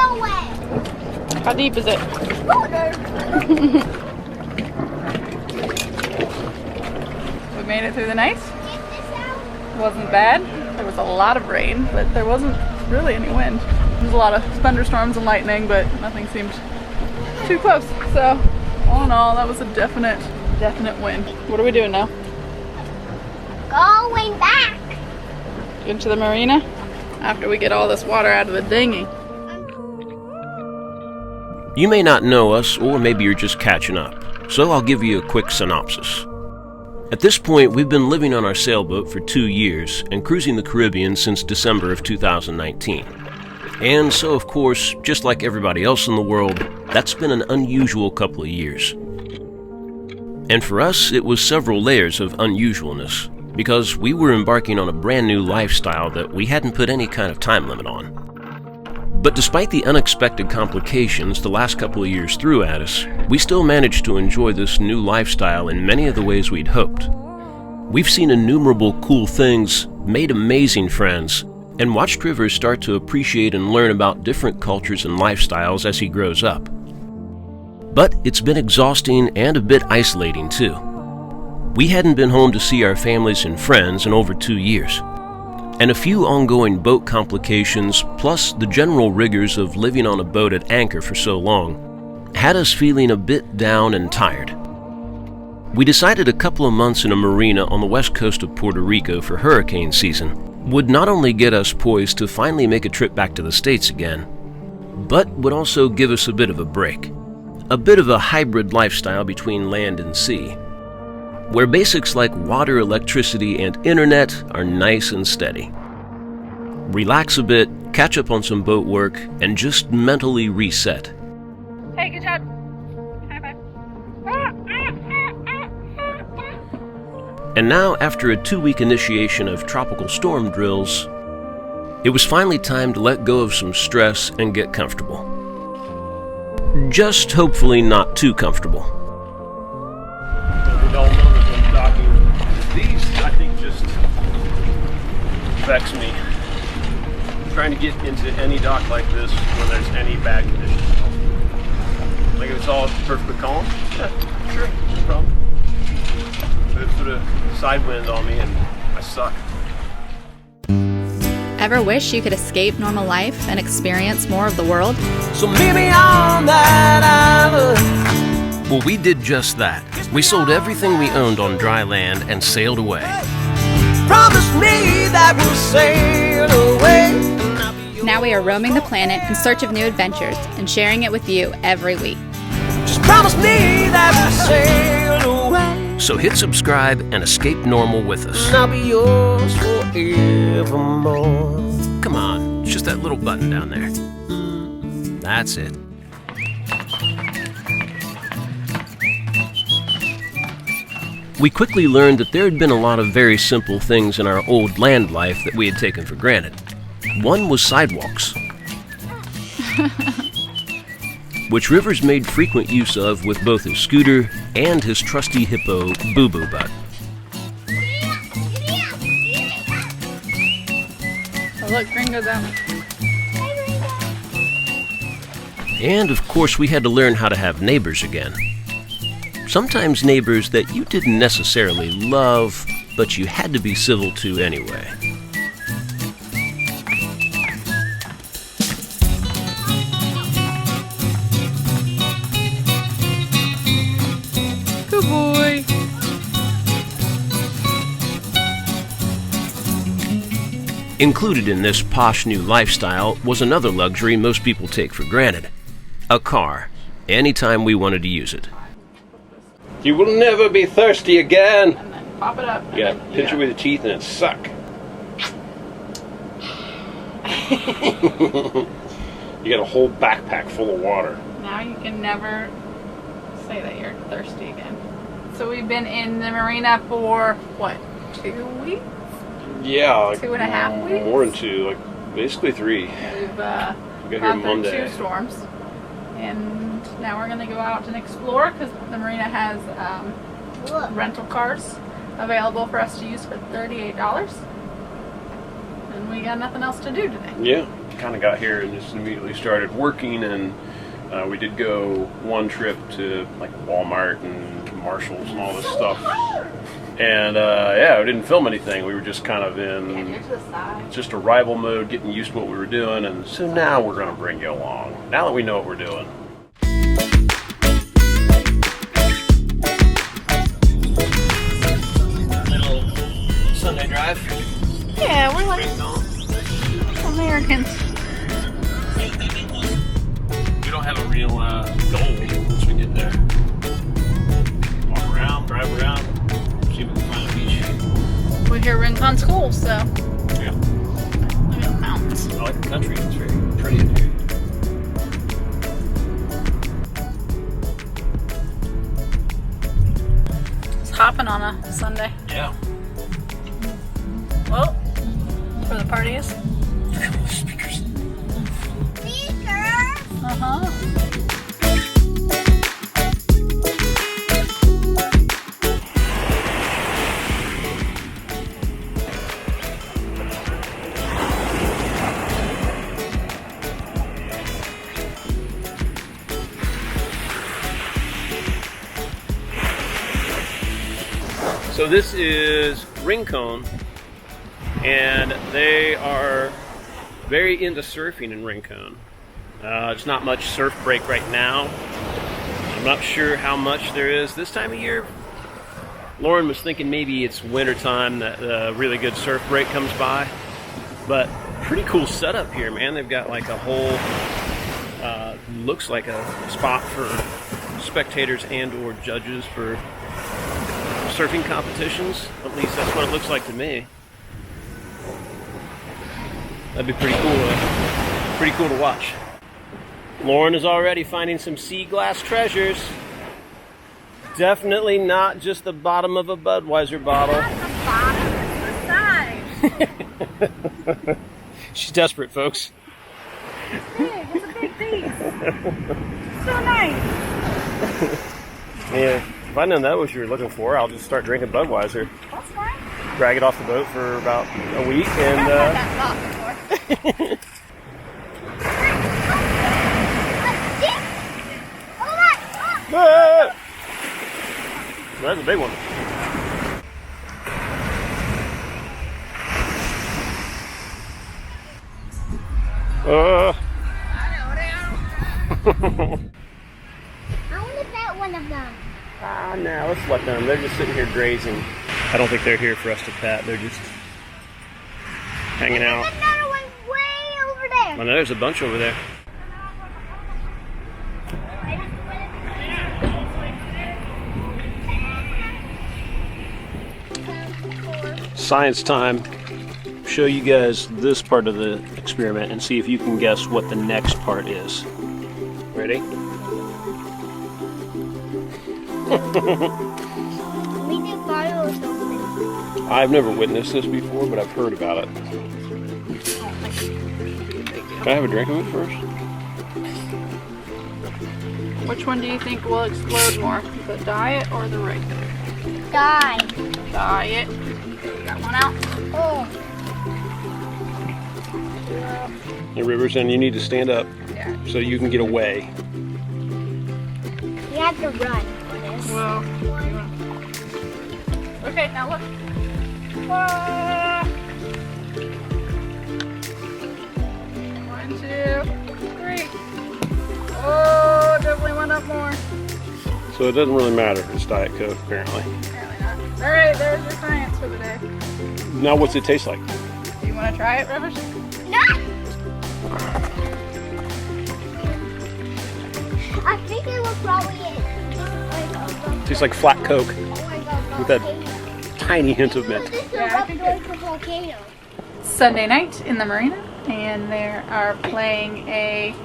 SailAway. How deep is it? We made it through the night. Wasn't bad. There was a lot of rain, but there wasn't really any wind. There was a lot of thunderstorms and lightning, but nothing seemed too close. So, all in all, that was a definite win. What are we doing now? Going back. Into the marina? After we get all this water out of the dinghy. You may not know us, or maybe you're just catching up, so I'll give you a quick synopsis. At this point, we've been living on our sailboat for 2 years and cruising the Caribbean since December of 2019. And so, of course, just like everybody else in the world, that's been an unusual couple of years. And for us, it was several layers of unusualness, because we were embarking on a brand new lifestyle that we hadn't put any kind of time limit on. But despite the unexpected complications the last couple of years threw at us, we still managed to enjoy this new lifestyle in many of the ways we'd hoped. We've seen innumerable cool things, made amazing friends, and watched River start to appreciate and learn about different cultures and lifestyles as he grows up. But it's been exhausting and a bit isolating too. We hadn't been home to see our families and friends in over 2 years. And a few ongoing boat complications, plus the general rigors of living on a boat at anchor for so long, had us feeling a bit down and tired. We decided a couple of months in a marina on the west coast of Puerto Rico for hurricane season would not only get us poised to finally make a trip back to the States again, but would also give us a bit of a break. A bit of a hybrid lifestyle between land and sea, where basics like water, electricity, and internet are nice and steady. Relax a bit, catch up on some boat work, and just mentally reset. Hey, good job. High five. And now, after a 2-week initiation of tropical storm drills, it was finally time to let go of some stress and get comfortable. Just hopefully not too comfortable. These, I think, just vex me. Trying to get into any dock like this when there's any bad conditions. Like if it's all perfectly calm, yeah, sure, no problem. But it put a side wind on me and I suck. Ever wish you could escape normal life and experience more of the world? So maybe on that island. Well, we did just that. We sold everything we owned on dry land and sailed away. Promise me that we'll sail away. Now we are roaming the planet in search of new adventures and sharing it with you every week. Just promise me that we'll sail away. So hit subscribe and escape normal with us. And I'll be yours forevermore. Come on, it's just that little button down there. That's it. We quickly learned that there had been a lot of very simple things in our old land life that we had taken for granted. One was sidewalks, which Rivers made frequent use of with both his scooter and his trusty hippo, Boo Boo Butt. Oh, look, Gringo's out. And of course, we had to learn how to have neighbors again. Sometimes neighbors that you didn't necessarily love, but you had to be civil to anyway. Good boy. Included in this posh new lifestyle was another luxury most people take for granted. A car, anytime we wanted to use it. You will never be thirsty again. And then pop it up. You gotta pinch it with your teeth and it suck. You got a whole backpack full of water. Now you can never say that you're thirsty again. So we've been in the marina for, what, 2 weeks? Yeah, like 2.5 weeks? More than 2, like basically 3. We've got here gone through Monday. 2 storms. And now we're going to go out and explore because the marina has rental cars available for us to use for $38. And we got nothing else to do today. Yeah, kind of got here and just immediately started working, and we did go one trip to like Walmart and Marshalls and all this stuff. And yeah, we didn't film anything. We were just kind of in just arrival mode, getting used to what we were doing. And so now we're going to bring you along, now that we know what we're doing. Little Sunday drive. Yeah, we're like Americans. We don't have a real goal once we get there. Walk around, drive around, see if we can find a beach. We're here Rincon School, so Yeah. look at the mountains. I like the country. It's very pretty in here. It's hopping on a Sunday. Yeah. Well, where the party is. Speakers. Uh-huh. So this is Rincon, and they are very into surfing in Rincon. It's not much surf break right now. I'm not sure how much there is this time of year. Lauren was thinking maybe it's winter time that a really good surf break comes by. But pretty cool setup here, man. They've got like a whole, looks like a spot for spectators and or judges for surfing competitions. At least that's what it looks like to me. That'd be pretty cool to watch. Lauren is already finding some sea glass treasures. Definitely not just the bottom of a Budweiser bottle. Not the bottom, it's the size. She's desperate, folks. Big, it's a big piece. So nice. Yeah, if I'd known that was what you were looking for, I'll just start drinking Budweiser. That's fine. Drag it off the boat for about a week and I've had that thought before. Ah! That's a big one. I want to pet one of them. No, let's let them. They're just sitting here grazing. I don't think they're here for us to pet. They're just hanging out. There's another one way over there. I know there's a bunch over there. Science time. Show you guys this part of the experiment and see if you can guess what the next part is. Ready? We did fire or something. I've never witnessed this before, but I've heard about it. Can I have a drink of it first? Which one do you think will explode more? The diet or the regular? Die. Diet. Got one out. Oh. Hey, Rivers, and you need to stand up Yeah. so you can get away. You have to run for this. Well. Okay, now look. Ah. 1, 2, 3. Oh, definitely went up more. So it doesn't really matter if it's Diet Coke, apparently. Apparently not. All right, there's your science for the day. Now, what's it taste like? Do you want to try it, Rivers? No! I think it was probably Tastes like flat Coke with that volcano. tiny hint of mint. This is Yeah, I up think like a volcano. Sunday night in the Marina, and they are playing a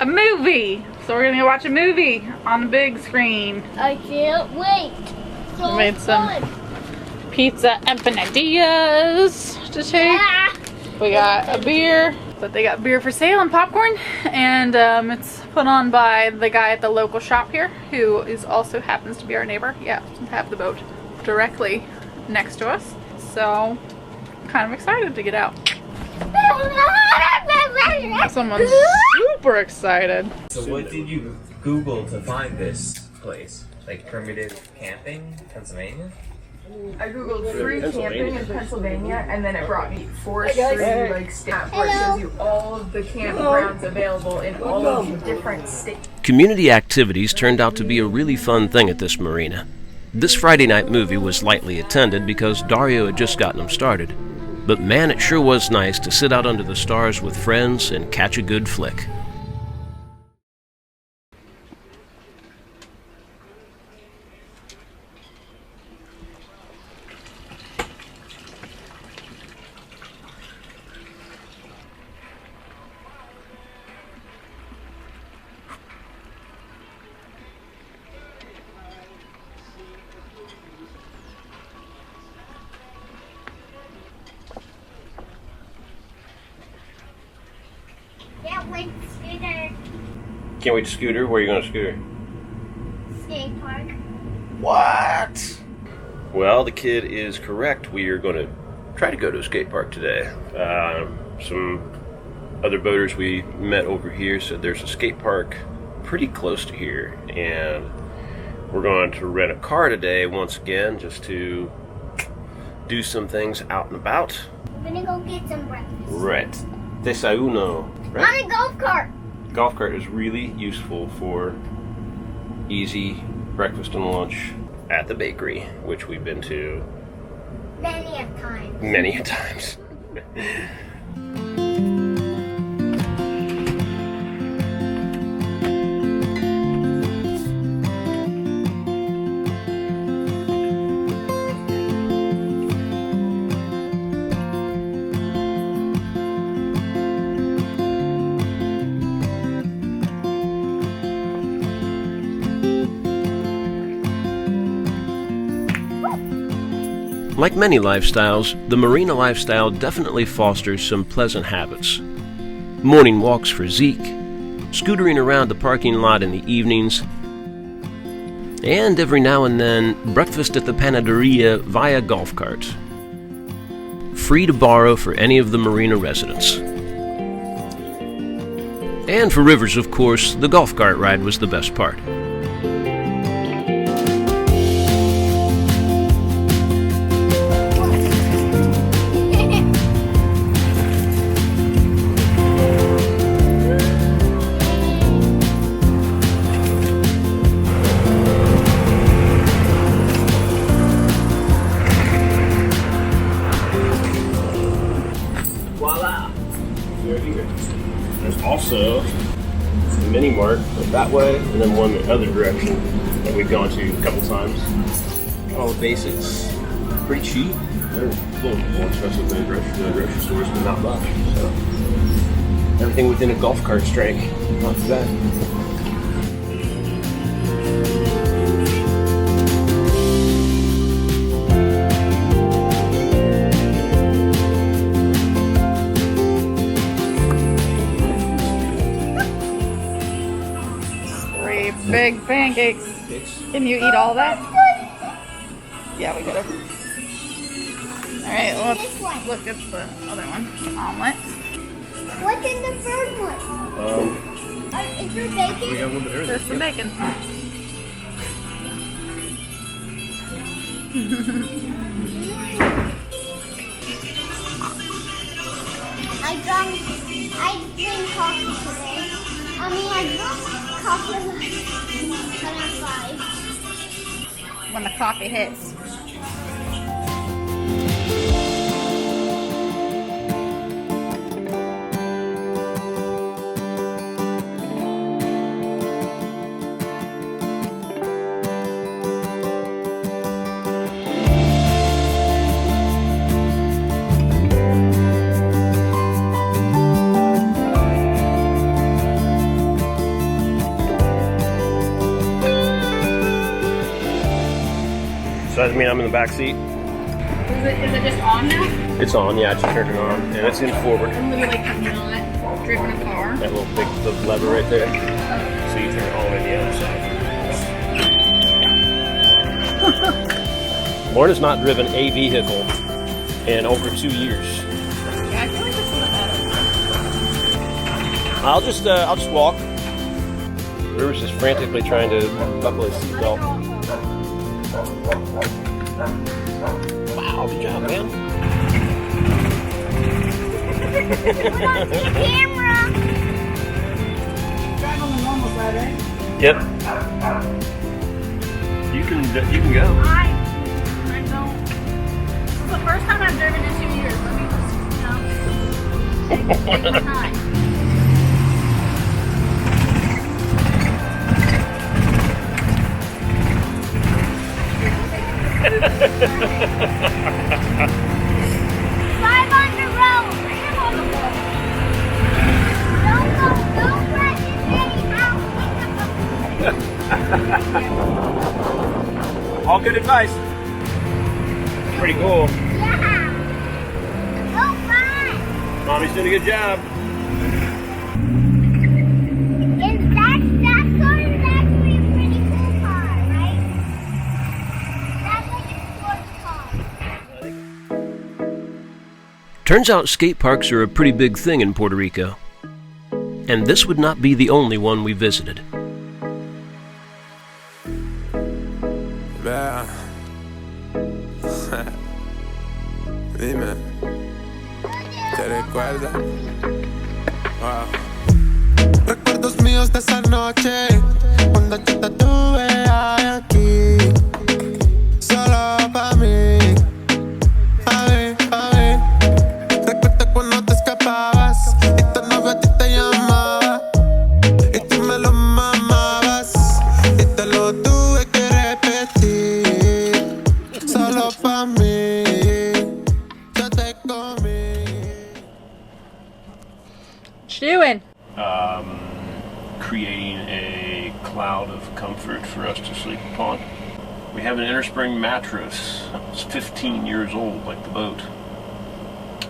movie. So we're gonna go watch a movie on the big screen. I can't wait. So We made some fun. pizza empanadillas to take. Ah. We got a beer, but they got beer for sale and popcorn, and it's put on by the guy at the local shop here, who is also happens to be our neighbor. Yeah, have the boat directly next to us. So, kind of excited to get out. Someone's super excited. So what did you Google to find this place? Like primitive camping, Pennsylvania? I googled free camping in Pennsylvania, and then it brought me forestry like stamp where it shows you all of the campgrounds available in all of the different states. Community activities turned out to be a really fun thing at this marina. This Friday night movie was lightly attended because Dario had just gotten them started. But man, it sure was nice to sit out under the stars with friends and catch a good flick. Can't wait to scooter. Can't wait to scooter. Where are you going to scooter? Skate park. What? Well, the kid is correct. We are going to try to go to a skate park today. Some other boaters we met over here said there's a skate park pretty close to here, and we're going to rent a car today once again just to do some things out and about. We're gonna go get some breakfast. Right. Desayuno. Right? On a golf cart. Golf cart is really useful for easy breakfast and lunch at the bakery, which we've been to Many a time. many a times. Like many lifestyles, the marina lifestyle definitely fosters some pleasant habits. Morning walks for Zeke, scootering around the parking lot in the evenings, and every now and then, breakfast at the Panaderia via golf cart. Free to borrow for any of the marina residents. And for Rivers, of course, the golf cart ride was the best part. Voila! There you go. There's also a mini mart that way, and then one the other direction that we've gone to a couple times. All the basics, pretty cheap. They're a little more expensive than the grocery stores, but not much. So everything within a golf cart strike, not too bad. Big pancakes. Can you eat all that? Yeah, we gotta. Alright, let's look at the other one. Omelet. What's in the third one? Is there bacon? We got a little bit earlier. There's some bacon. I drink coffee today. I drunk coffee at 5. When the coffee hits. So that means I'm in the back seat. Is it just on now? It's on, yeah, I just turned it on, and it's in forward. I'm literally not driven a car. That little big lever right there. So you turn it all the way to the other side. Lauren has not driven a vehicle in over 2 years. Yeah, I feel like this is better. I'll just walk. River's just frantically trying to buckle his seatbelt. Wow, good job, man. Camera. Drive on the normal side, right? Yep. You can go. I don't. This is the first time I've driven in 2 years. Let me just, take my time. Drive on the road. Don't press any All good advice. Pretty cool. Yeah. Don't run. Mommy's doing a good job. Is that sort of actually a pretty cool car, right? That's like a sports car. Turns out skate parks are a pretty big thing in Puerto Rico. And this would not be the only one we visited. Vea. Dime. ¿Te recuerdas? Wow. Recuerdos míos de esa noche cuando yo te tuve aquí. Solo pa' mí. A ver. Recuerda cuando te escapabas y tu novio a ti te llamaba y tú me lo mamabas y te lo tuve que repetir. Solo pa' mí. Yo te comí. What you doing? Creating a cloud of comfort for us to sleep upon. We have an innerspring mattress. It's 15 years old, like the boat.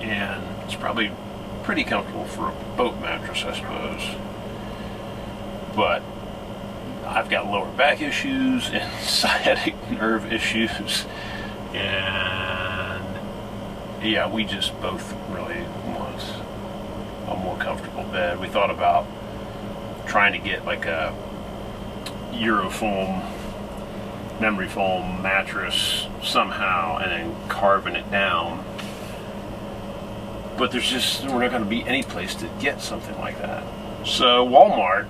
And it's probably pretty comfortable for a boat mattress, I suppose. But I've got lower back issues and sciatic nerve issues. And yeah, we just both really want a more comfortable bed. We thought about trying to get like a Eurofoam, memory foam mattress somehow and then carving it down. But we're not going to be any place to get something like that. So Walmart,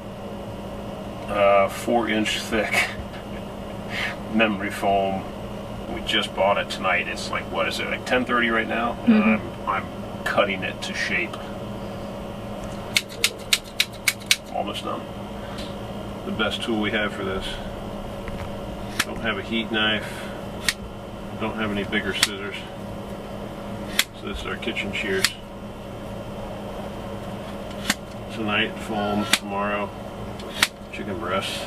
4-inch thick memory foam. We just bought it tonight. It's like, what is it, like 10:30 right now? And I'm cutting it to shape. Almost done. The best tool we have for this. Don't have a heat knife. Don't have any bigger scissors. So this is our kitchen shears. Tonight, foam. Tomorrow, chicken breasts.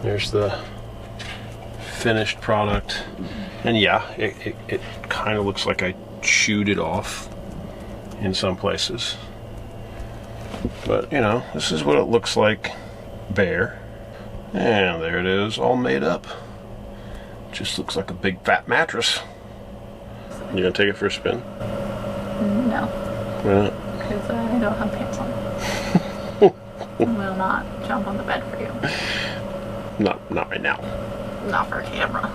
There's the finished product. And yeah, it kind of looks like I chewed it off in some places. But, you know, this is what it looks like bare. And there it is, all made up. Just looks like a big fat mattress. You gonna take it for a spin? No. Why not? Because I don't have pants on. I will not jump on the bed for you. Not right now. Not for camera.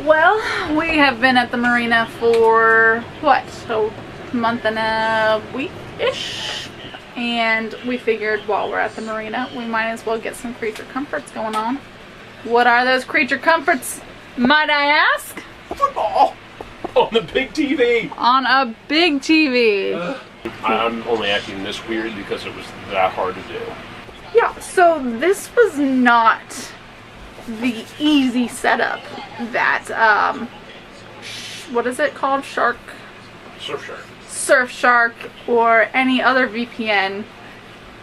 Well, we have been at the marina for, what, a month and a week-ish? And we figured while we're at the marina, we might as well get some creature comforts going on. What are those creature comforts, might I ask? Football! On the big TV! On a big TV. I'm only acting this weird because it was that hard to do. Yeah, so this was not the easy setup that, what is it called? Surfshark or any other VPN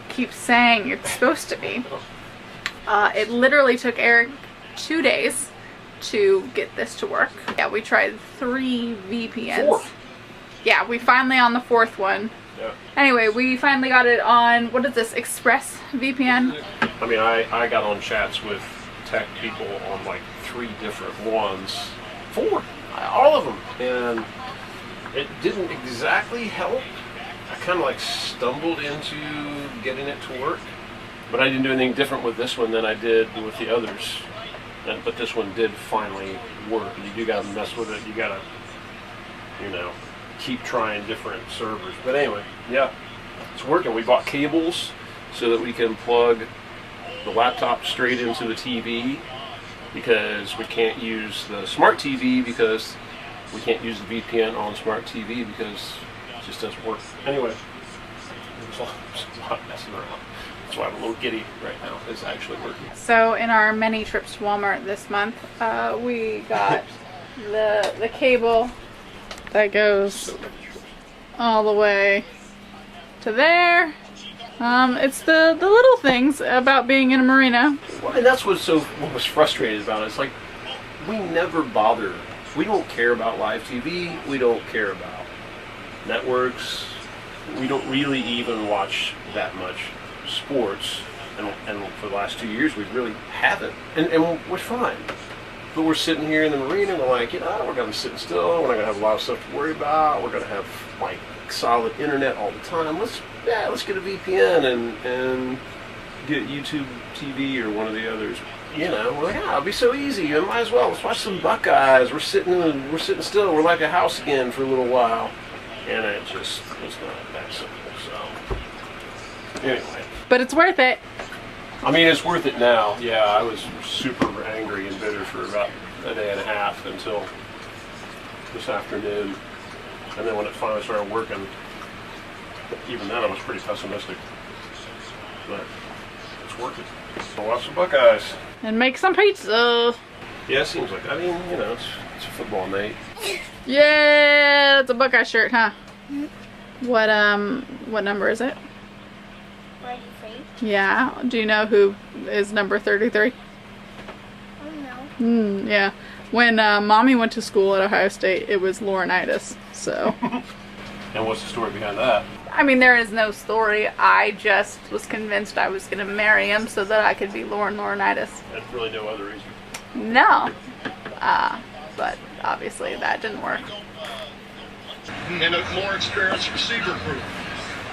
keeps saying it's supposed to be. It literally took Eric 2 days to get this to work. Yeah, we tried 3 VPNs. 4. Yeah, we finally on the 4th one. Yeah. Anyway, we finally got it on, what is this, Express VPN? I mean, I got on chats with tech people on like 3 different ones. 4, all of them, and it didn't exactly help. I kind of like stumbled into getting it to work, but I didn't do anything different with this one than I did with the others. But this one did finally work. You do gotta mess with it. You gotta, you know, keep trying different servers. But anyway, yeah, it's working. We bought cables so that we can plug the laptop straight into the TV, because we can't use the smart TV because we can't use the VPN on smart TV because it just doesn't work. Anyway, there's a lot messing around. That's why I'm a little giddy right now. It's actually working. So in our many trips to Walmart this month, we got the cable that goes all the way to there. It's the little things about being in a marina. Well, and that's what was frustrating about it. It's like, we never bother. We don't care about live TV. We don't care about networks. We don't really even watch that much sports. And for the last 2 years, we really haven't. And we're fine. But we're sitting here in the marina, and we're like, you know, we're going to be sitting still. We're not going to have a lot of stuff to worry about. We're going to have, like, solid internet all the time. Let's get a VPN and get YouTube TV or one of the others. You know, we're like, it'll be so easy. You might as well. Let's watch some Buckeyes. We're sitting still. We're like a house again for a little while. And it just was not that simple. So anyway. But it's worth it. I mean, it's worth it now. Yeah, I was super angry and bitter for about a day and a half until this afternoon. And then when it finally started working, even then I was pretty pessimistic. But it's working. So watch the Buckeyes. And make some pizza. Yeah, it seems like, I mean, you know, it's a football night. Yeah, it's a Buckeye shirt, huh? What number is it? 43. Yeah. Do you know who is number 33? Oh no. Yeah. When Mommy went to school at Ohio State, it was Laurinaitis. So. And what's the story behind that? I mean, there is no story. I just was convinced I was going to marry him so that I could be Laurinaitis. There's really no other reason. No. But obviously that didn't work. And a more experienced receiver group.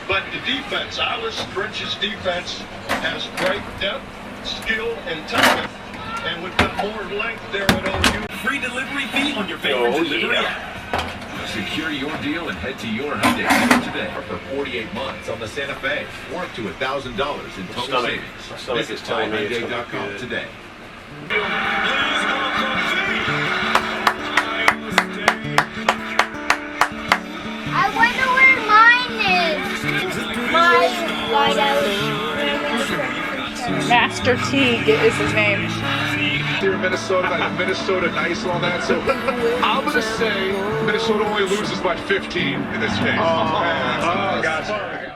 But the defense, Alice French's defense has great depth, skill, and talent. And we've got more length there at OU. Free delivery fee on your favorite delivery app. Secure your deal and head to your Hyundai dealer today for 48 months on the Santa Fe, or up to $1,000 in total savings. Visit MyHyundai.com today. I wonder where mine is. My whiteout. Master Teague is his name. Here in Minnesota, like Minnesota nice and all that. So I'm going to say Minnesota only loses by 15 in this case. Oh, man. Oh, gotcha.